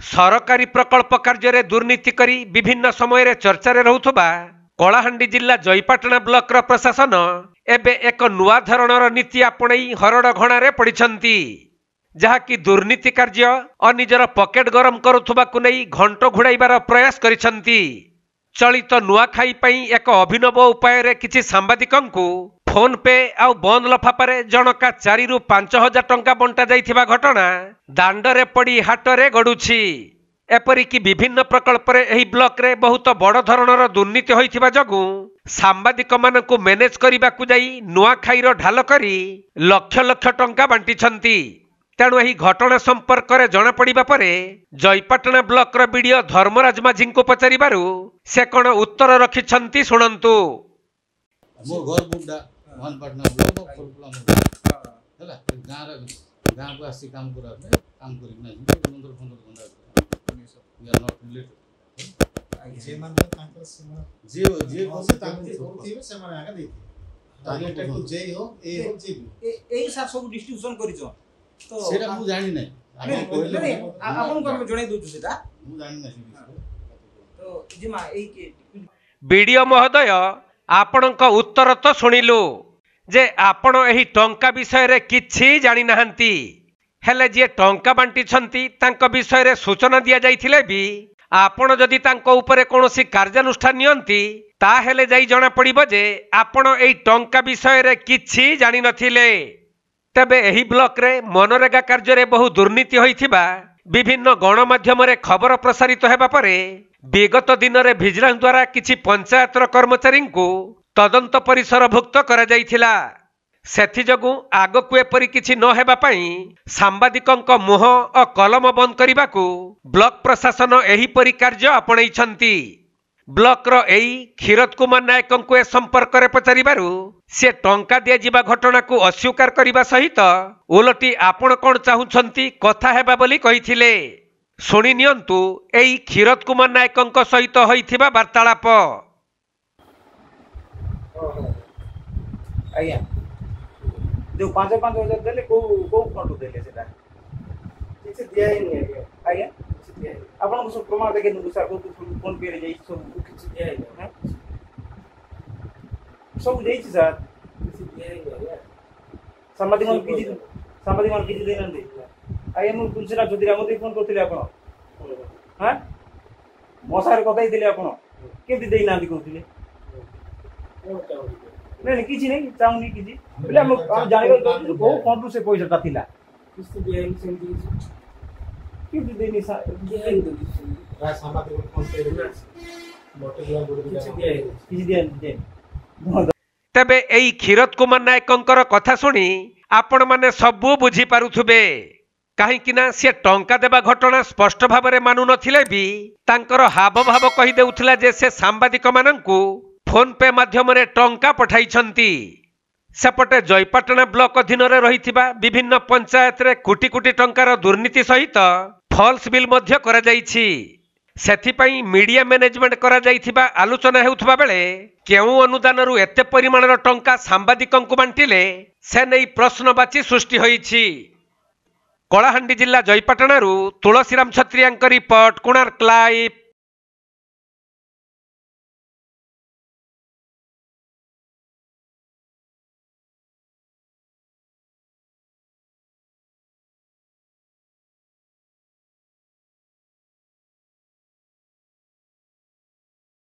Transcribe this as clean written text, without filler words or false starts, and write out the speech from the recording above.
सरकारी प्रकल्प कार्य दुर्नीति करी विभिन्न समय चर्चा रहुथबा कलाहांडी जिला जयपाटना ब्लॉक रो प्रशासन एबे एक नुआ धरणर नीति आपणई हरड़ घणारे पड़िछंती, जहाँकि दुर्नीति कार्य और निजर पकेट गरम करुथबाकु नै घंट घुड़ाइबार प्रयास करिछंती। चलित नुआखाई पई एक अभिनव उपाय रे किछि सांबादिकंकु फोन पे आउ बंद लफाफारे जनका 4 रु 5 हजार टंका बंटा जाइथिबा घटना दांडरे पड़ी हाटरे गडुछि। एपरिकी विभिन्न प्रकल्प रे एही ब्लॉक रे बहुत बड़ धरणर दुर्नीति होइथिबा जगु सांबादिक मानकु मैनेज करिबाकु जाई नुआखाईर ढाल करी लक्ष लक्ष टंका बांटिछंती। तेणु यही घटना संपर्क में जना पड़ा पर जयपाटना ब्लॉक रो बीडीओ धर्मराज माझी को पचारिबारु से कौन उत्तर रखिछंती सुनंतु। मोर घर बुड्डा भनपाटना ब्लॉक हला गाँ को आसी काम करा काम करिना बंदर बंदर बंदा वी आर नॉट रिलेटेड जे मान तांकर जे जे कोसे तांकर करथिबे से माने आगे देथि टारगेट को जे हो ए हो जे ए सा सब डिस्ट्रीब्यूशन करिछो तो सेटा मु जानि नै नहीं आपन को जणे दोछु सेटा मु जानि नै तो जिमा ए के बीडीओ महोदय आपणक उत्तर तो सुनिलु जे आपण एही टंका विषय रे किछि जानि नाहंती, हेले जे टंका बांटी छंती तांको विषय रे सूचना दिया जाइथिले भी आपण जदि तांको ऊपरे कोनोसी कार्यानुष्ठान नियंती ता हेले जाई जणा पड़िबो जे आपण एही टंका विषय रे किछि जानि नथिले। तबे एही ब्लॉक रे मनरेगा कार्य रे बहु दुर्नीति होइथिबा विभिन्न गणमाध्यम रे खबर प्रसारित हेबा परे विगत दिन रे विजिलेंस द्वारा किछि पंचायतर कर्मचारी को तदंत परिसरभुक्त करा जाइथिला। सेथि जगु आगकु एपरि किछि न हेबा पई सांबादिकंक मुह और कलम बंद करिबाकु ब्लॉक प्रशासन एही परि कार्य आपणैछंती। ब्लॉक रो एई क्षीरत कुमार नायक को ए संपर्क रे पचारिबारु से टंका दिया जिबा घटना को अस्वीकार करिबा सहित उलटी आपण कोन चाहुछंती कथा हेबा बोली कहिथिले। सुनि नियंतु एई क्षीरत कुमार नायक सहित होइथिबा वार्तालाप। आज्ञा जो 5-5 हजार देले को फंड देले सेटा किछ दिया ही नहीं आज्ञा आपन को सब प्रमाण देखे नु सर को फोन पे रे जाई सब किछ दिया ही सब जाई छी सर किछ दिया ही आज्ञा संवादी मन किछ देना दे आज्ञा मु तुलसीरा जोदिरा मते फोन करथिले आपन हां मोसार कथाई दिले आपन केति देई नांदी कहथिले नहीं किसी नहीं चाहूनी किसी बोले हम जानिबा को फंड से पैसा ता थिला किस्त दिया ही सेंदी कि देनी सा दिया ही दो राय सामाजिक फोन पे रे मोटे दिया किछ दिया तबे एई क्षीरत कुमार नायकंकर कथा सुनी आपण माने सबु बुझी पारुथुबे। कहीं से टंका देबा घटना स्पष्ट भाव में मानु नथिले भी तांकर हाव भाव कहि देउथिला जे से सांबादिक माननकु फोन पे माध्यम रे टंका पठाइछंती। सेपटे जयपाटना ब्लॉक अधीन रे रहिथिबा विभिन्न पंचायत रे कोटी कोटी टंकार दुर्नीति सहित फॉल्स बिल मध्य करा जाइछि। सेथिपई मीडिया मैनेजमेंट करा जाइथिबा आलोचना हेउथबा बेले केउ अनुदान रु एते परिमाणर टंका सांबादिकंकु बांटिले से नै प्रश्नवाची सृष्टि होइछि। कलाहांडी जिला जयपाटना तुलसीराम छत्रियांक रिपोर्ट, कोणार्क लाइव।